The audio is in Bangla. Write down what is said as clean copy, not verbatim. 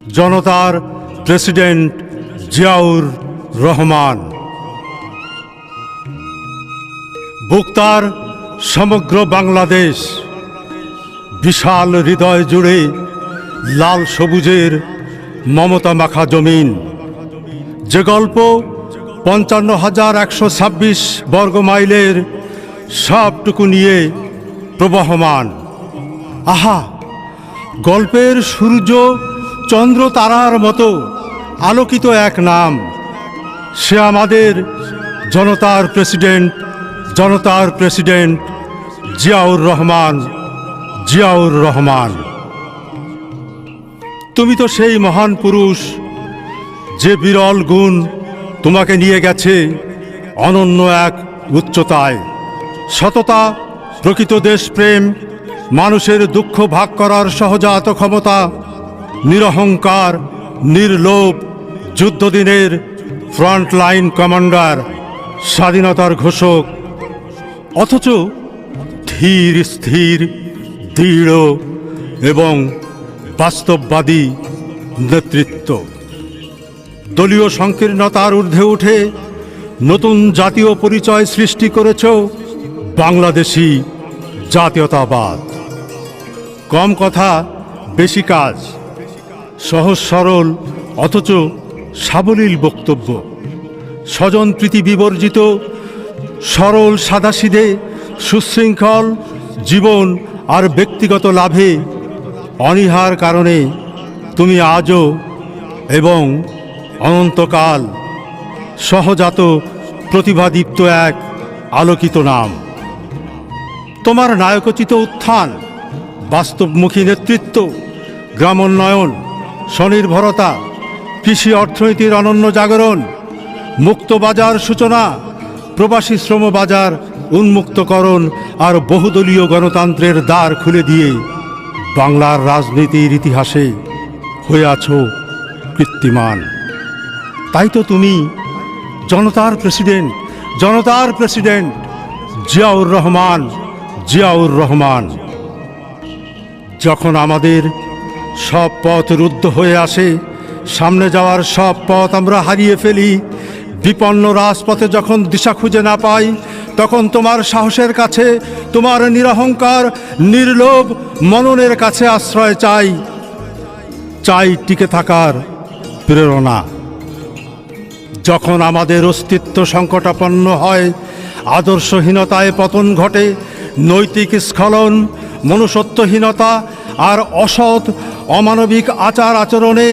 জনতার প্রেসিডেন্ট জিয়াউর রহমান। বুকতার সমগ্র বাংলাদেশ, বিশাল হৃদয় জুড়ে লাল সবুজের মমতা মাখা জমিন। যে গল্প ৫৫,১২৬ বর্গ মাইলের সবটুকু নিয়ে প্রবহমান। আহা, গল্পের সূর্য চন্দ্র তারার মতো আলোকিত এক নাম, সে আমাদের জনতার প্রেসিডেন্ট জিয়াউর রহমান। জিয়াউর রহমান, তুমি তো সেই মহান পুরুষ, যে বিরল গুণ তোমাকে নিয়ে গেছে অনন্য এক উচ্চতায়। সততা, প্রকৃত দেশপ্রেম, মানুষের দুঃখ ভাগ করার সহজাত ক্ষমতা, নিরহংকার, নির্লোভ, যুদ্ধদিনের ফ্রন্টলাইন কমান্ডার, স্বাধীনতার ঘোষক, অথচ ধীর স্থির, দৃঢ় এবং বাস্তববাদী নেতৃত্ব। দলীয় সংকীর্ণতার ঊর্ধ্বে উঠে নতুন জাতীয় পরিচয় সৃষ্টি করেছ বাংলাদেশি জাতীয়তাবাদ। কম কথা বেশি কাজ, সহজ সরল অথচ সাবলীল বক্তব্য, স্বজনপ্রীতি বিবর্জিত সরল সাদাসিধে সুশৃঙ্খল জীবন আর ব্যক্তিগত লাভে অনীহার কারণে তুমি আজও এবং অনন্তকাল সহজাত প্রতিভাদীপ্ত এক আলোকিত নাম। তোমার নায়কোচিত উত্থান, বাস্তবমুখী নেতৃত্ব, গ্রামোন্নয়ন, স্বনির্ভরতা, কৃষি অর্থনীতির অনন্য জাগরণ, মুক্ত বাজার সূচনা, প্রবাসী শ্রম বাজার উন্মুক্তকরণ আর বহুদলীয় গণতন্ত্রের দ্বার খুলে দিয়ে বাংলার রাজনীতির ইতিহাসে হয়ে আছো কীর্তিমান। তাই তো তুমি জনতার প্রেসিডেন্ট জিয়াউর রহমান। জিয়াউর রহমান, যখন আমাদের সব পথ রুদ্ধ হয়ে আসে, সামনে যাওয়ার সব পথ আমরা হারিয়ে ফেলি, বিপন্ন রাজপথে যখন দিশা খুঁজে না পাই, তখন তোমার সাহসের কাছে, তোমার নিরহংকার নির্লোভ মননের কাছে আশ্রয় চাই টিকে থাকার প্রেরণা। যখন আমাদের অস্তিত্ব সংকটাপন্ন হয়, আদর্শহীনতায় পতন ঘটে, নৈতিক স্খলন, মনুষ্যত্বহীনতা আর অসৎ অমানবিক আচার আচরণে